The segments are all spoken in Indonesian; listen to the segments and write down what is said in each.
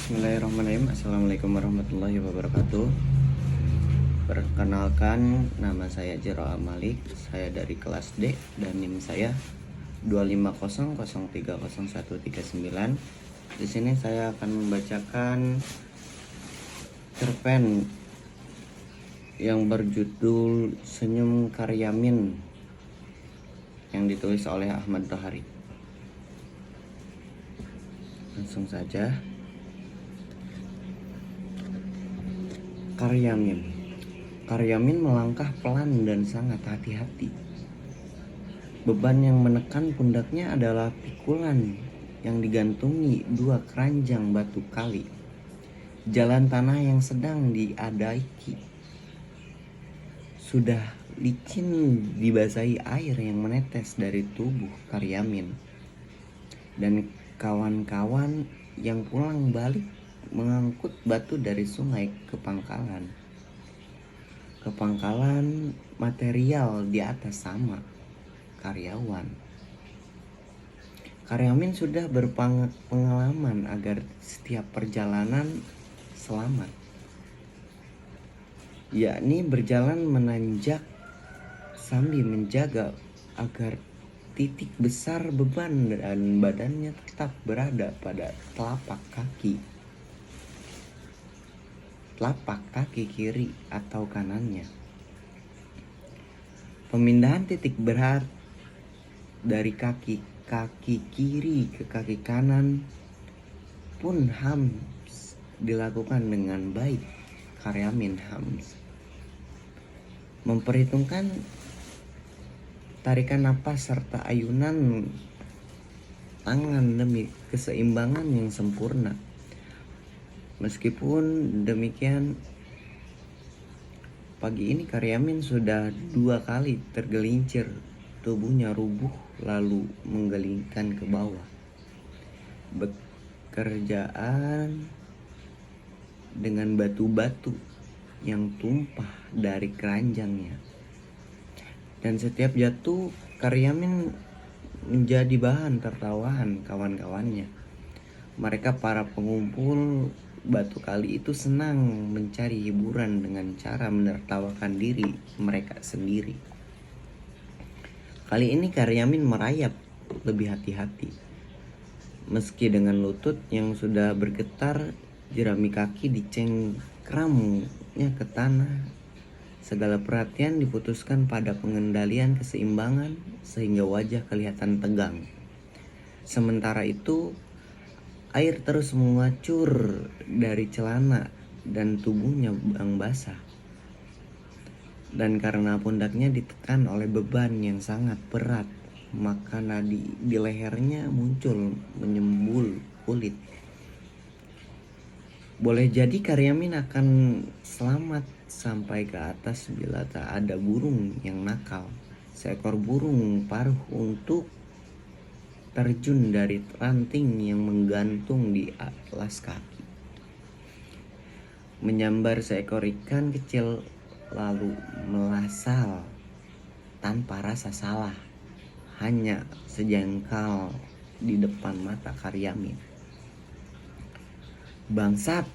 Bismillahirrahmanirrahim. Assalamualaikum warahmatullahi wabarakatuh. Perkenalkan, nama saya Jero Amalik. Saya dari kelas D dan NIM saya 250030139. Di sini saya akan membacakan cerpen yang berjudul Senyum Karyamin yang ditulis oleh Ahmad Tohari. Langsung saja. Karyamin melangkah pelan dan sangat hati-hati. Beban yang menekan pundaknya adalah pikulan yang digantungi dua keranjang batu kali. Jalan tanah yang sedang diadaiki sudah licin dibasahi air yang menetes dari tubuh Karyamin dan kawan-kawan yang pulang balik mengangkut batu dari sungai ke pangkalan. Kepangkalan material di atas sama karyawan. Karyamin sudah berpengalaman agar setiap perjalanan selamat, yakni berjalan menanjak sambil menjaga agar titik besar beban dan badannya tetap berada pada telapak kaki kiri atau kanannya. Pemindahan titik berat dari kaki kiri ke kaki kanan pun Hams dilakukan dengan baik. Karyamin Hams memperhitungkan tarikan napas serta ayunan tangan demi keseimbangan yang sempurna. Meskipun demikian, pagi ini Karyamin sudah 2 kali tergelincir, tubuhnya rubuh lalu menggelingkan ke bawah. Bekerjaan dengan batu-batu yang tumpah dari keranjangnya. Dan setiap jatuh, Karyamin menjadi bahan tertawaan kawan-kawannya. Mereka para pengumpul batu kali itu senang mencari hiburan dengan cara menertawakan diri mereka sendiri. Kali ini Karyamin merayap lebih hati-hati. Meski dengan lutut yang sudah bergetar, jerami kaki dicengkramnya ke tanah. Segala perhatian diputuskan pada pengendalian keseimbangan sehingga wajah kelihatan tegang. Sementara itu, air terus mengucur dari celana dan tubuhnya yang basah. Dan karena pundaknya ditekan oleh beban yang sangat berat, maka nadi di lehernya muncul menyembul kulit. Boleh jadi Karyamin akan selamat sampai ke atas bila tak ada burung yang nakal. Seekor burung paruh untuk terjun dari ranting yang menggantung di alas kaki, menyambar seekor ikan kecil lalu melasal tanpa rasa salah, hanya sejengkal di depan mata Karyamin. "Bangsat!"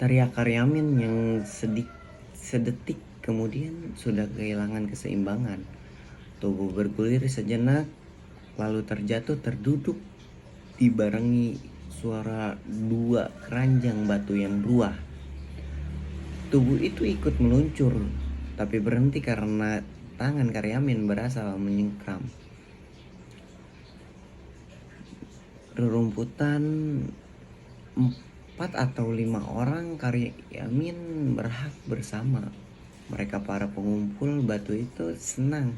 teriak Karyamin yang sedetik kemudian sudah kehilangan keseimbangan. Tubuh bergulir sejenak lalu terjatuh terduduk dibarengi suara 2 keranjang batu yang ruah. Tubuh itu ikut meluncur tapi berhenti karena tangan Karyamin berasa menyengkram. Rerumputan 4 atau 5 orang Karyamin berhak bersama. Mereka para pengumpul batu itu senang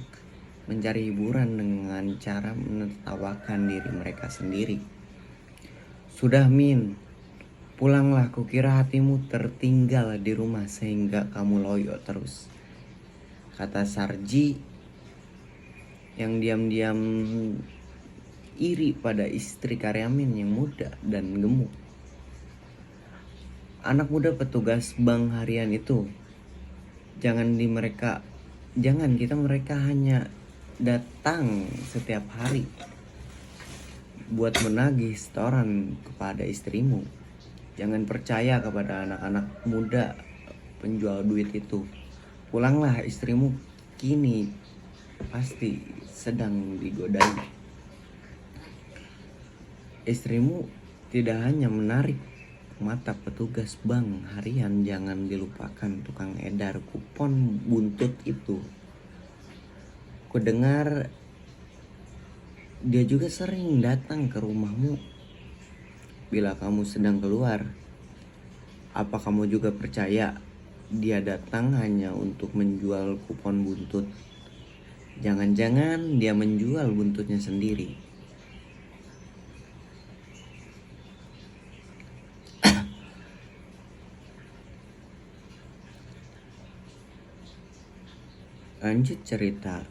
mencari hiburan dengan cara menertawakan diri mereka sendiri. "Sudah Min, pulanglah, kukira hatimu tertinggal di rumah sehingga kamu loyo terus," kata Sarji yang diam-diam iri pada istri Karyamin yang muda dan gemuk. "Anak muda petugas bank harian itu, jangan mereka hanya datang setiap hari buat menagih setoran kepada istrimu. Jangan percaya kepada anak-anak muda penjual duit itu. Pulanglah, istrimu kini pasti sedang digodai. Istrimu tidak hanya menarik mata petugas bank harian, jangan dilupakan tukang edar kupon buntut itu. Kudengar dia juga sering datang ke rumahmu bila kamu sedang keluar. Apa kamu juga percaya dia datang hanya untuk menjual kupon buntut? Jangan-jangan dia menjual buntutnya sendiri. Lanjut cerita.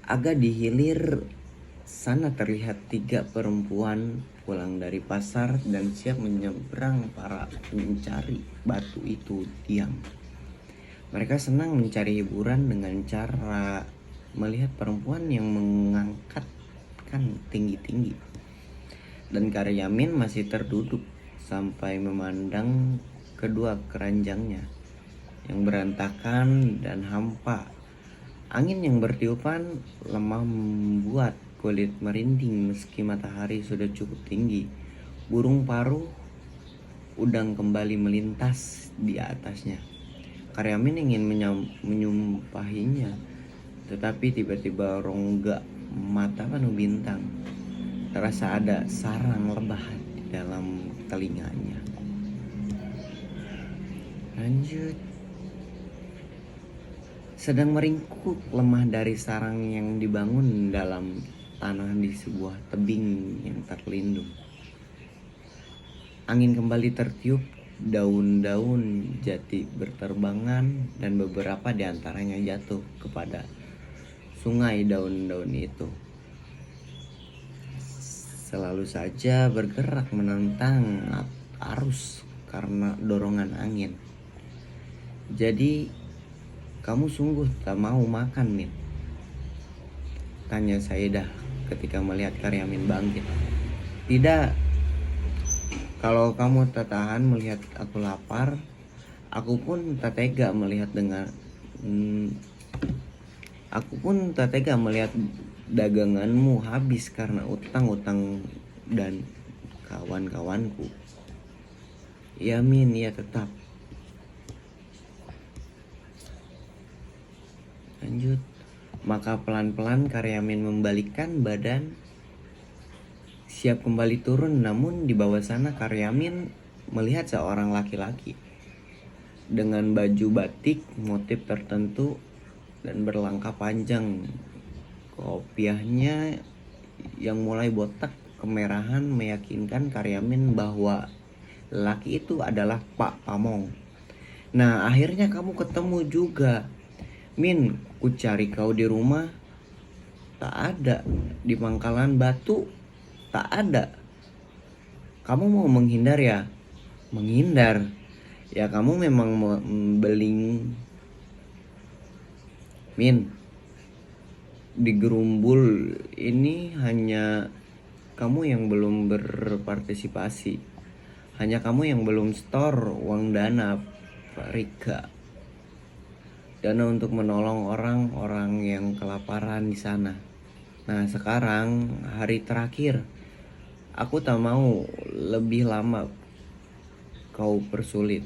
Agak di hilir sana terlihat 3 perempuan pulang dari pasar dan siap menyeberang para pencari batu itu diam. Mereka senang mencari hiburan dengan cara melihat perempuan yang mengangkatkan tinggi-tinggi. Dan Karyamin masih terduduk sampai memandang kedua keranjangnya yang berantakan dan hampa. Angin yang bertiupan lemah membuat kulit merinding meski matahari sudah cukup tinggi. Burung paruh udang kembali melintas di atasnya. Karyamin ingin menyumpahinya, tetapi tiba-tiba rongga mata penuh bintang. Terasa ada sarang lebah di dalam telinganya. Lanjut. Sedang meringkuk lemah dari sarang yang dibangun dalam tanah di sebuah tebing yang terlindung. Angin kembali tertiup, daun-daun jati berterbangan dan beberapa di antaranya jatuh kepada sungai daun-daun itu. Selalu saja bergerak menentang arus karena dorongan angin. Jadi kamu sungguh tak mau makan, Min? Tanya Saidah ketika melihat Karyamin bangkit. Tidak. Kalau kamu tak tahan melihat aku lapar, aku pun tak tega melihat daganganmu habis karena utang-utang dan kawan-kawanku. Ya Min, ya tetap. Lanjut. Maka pelan-pelan Karyamin membalikkan badan, siap kembali turun. Namun di bawah sana Karyamin melihat seorang laki-laki dengan baju batik motif tertentu dan berlangkah panjang. Kopiahnya yang mulai botak kemerahan meyakinkan Karyamin bahwa laki itu adalah Pak Pamong. Nah, akhirnya kamu ketemu juga. Min, ku cari kau di rumah, tak ada. Di pangkalan batu, tak ada. Kamu mau menghindar ya? Menghindar? Ya kamu memang membeling. Min, di gerumbul ini hanya kamu yang belum berpartisipasi. Hanya kamu yang belum store uang dana, Pak Rika. Dana untuk menolong orang-orang yang kelaparan di sana. Nah, sekarang hari terakhir. Aku tak mau lebih lama kau persulit.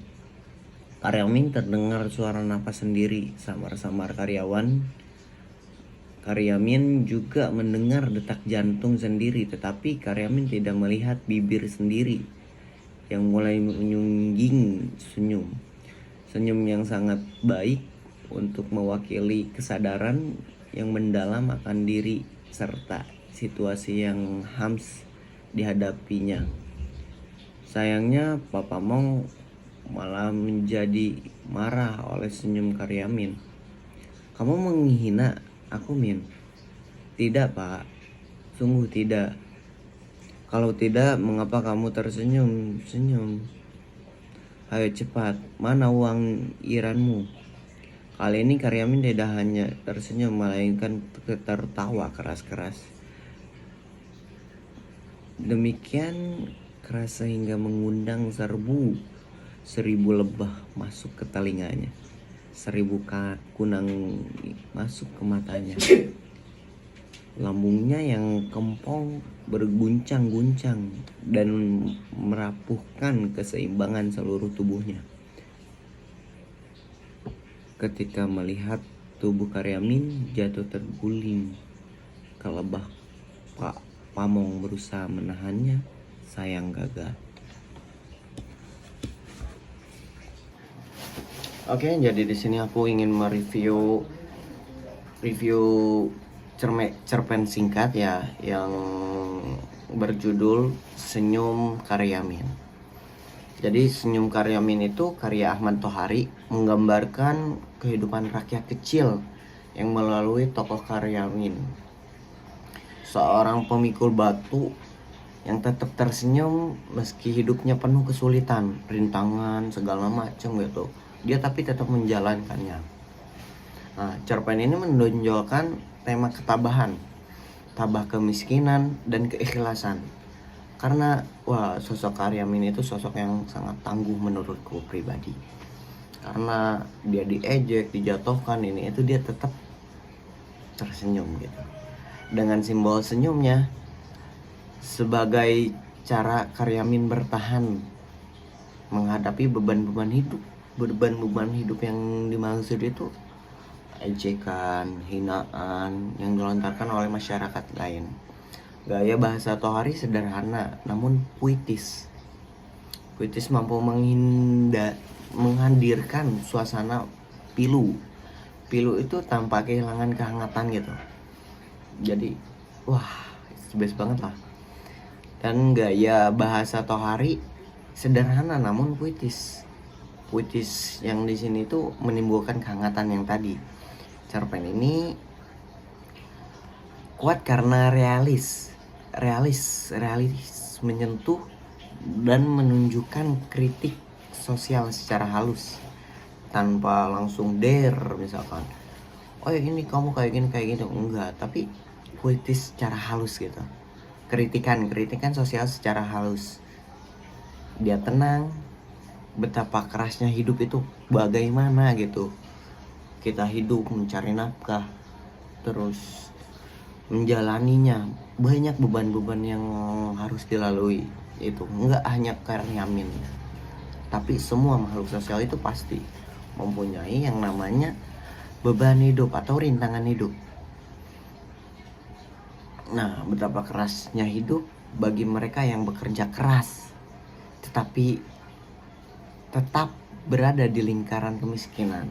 Karyamin terdengar suara napas sendiri, samar-samar karyawan. Karyamin juga mendengar detak jantung sendiri, tetapi Karyamin tidak melihat bibir sendiri yang mulai menyungging senyum. Senyum yang sangat baik untuk mewakili kesadaran yang mendalam akan diri serta situasi yang hams dihadapinya. Sayangnya Pak Pamong malah menjadi marah oleh senyum Karyamin. Kamu menghina aku, Min? Tidak, Pak. Sungguh tidak. Kalau tidak, mengapa kamu tersenyum-senyum? Ayo cepat, mana uang iuranmu? Kali ini Karyamin tidak hanya tersenyum, melainkan tertawa keras-keras. Demikian keras sehingga mengundang seribu lebah masuk ke telinganya, 1000 kunang masuk ke matanya. Lambungnya yang kempong berguncang-guncang dan merapuhkan keseimbangan seluruh tubuhnya. Ketika melihat tubuh Karyamin jatuh terguling ke lebah, Pak Pamong berusaha menahannya, sayang gagal. Oke, jadi di sini aku ingin mereview cerpen singkat ya yang berjudul Senyum Karyamin. Jadi Senyum Karyamin itu karya Ahmad Tohari, menggambarkan kehidupan rakyat kecil yang melalui tokoh Karyamin, seorang pemikul batu yang tetap tersenyum meski hidupnya penuh kesulitan, rintangan, segala macam gitu. Dia tapi tetap menjalankannya. Nah, cerpen ini menonjolkan tema ketabahan, tabah kemiskinan dan keikhlasan. Karena sosok Karyamin itu sosok yang sangat tangguh menurutku pribadi. Karena dia diejek, dijatuhkan ini itu dia tetap tersenyum gitu. Dengan simbol senyumnya sebagai cara Karyamin bertahan menghadapi beban-beban hidup. Beban-beban hidup yang dimaksud itu ejekan, hinaan yang dilontarkan oleh masyarakat lain. Gaya bahasa Tohari sederhana namun puitis. Puitis mampu menghadirkan suasana pilu. Pilu itu tanpa kehilangan kehangatan gitu. Jadi, best banget lah. Dan gaya bahasa Tohari sederhana namun puitis. Puitis yang di sini tuh menimbulkan kehangatan yang tadi. Cerpen ini kuat karena realis menyentuh dan menunjukkan kritik sosial secara halus tanpa langsung misalkan, oh ya ini kamu kayak gini enggak, tapi puitis secara halus gitu. Kritikan sosial secara halus. Dia tenang betapa kerasnya hidup itu bagaimana gitu. Kita hidup mencari nafkah, terus menjalaninya, banyak beban-beban yang harus dilalui. Itu enggak hanya Karyamin, tapi semua makhluk sosial itu pasti mempunyai yang namanya beban hidup atau rintangan hidup. Nah, betapa kerasnya hidup bagi mereka yang bekerja keras tetapi tetap berada di lingkaran kemiskinan.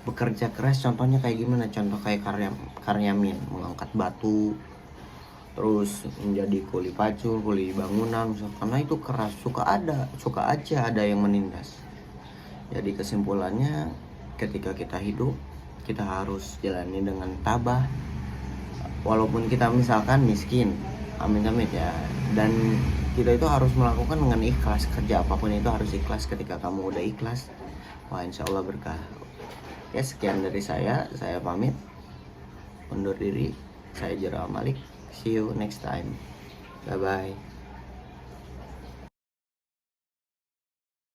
Bekerja keras contohnya kayak gimana? Contoh kayak Karyamin mengangkat batu, terus menjadi kuli pacul, kuli bangunan misalkan. Karena itu keras, suka aja ada yang menindas. Jadi kesimpulannya, ketika kita hidup, kita harus jalani dengan tabah. Walaupun kita misalkan miskin, amit-amit ya, dan kita itu harus melakukan dengan ikhlas. Kerja apapun itu harus ikhlas. Ketika kamu udah ikhlas, insya Allah berkah. Ya, sekian dari saya pamit undur diri. Saya Jeral Malik, see you next time, bye bye.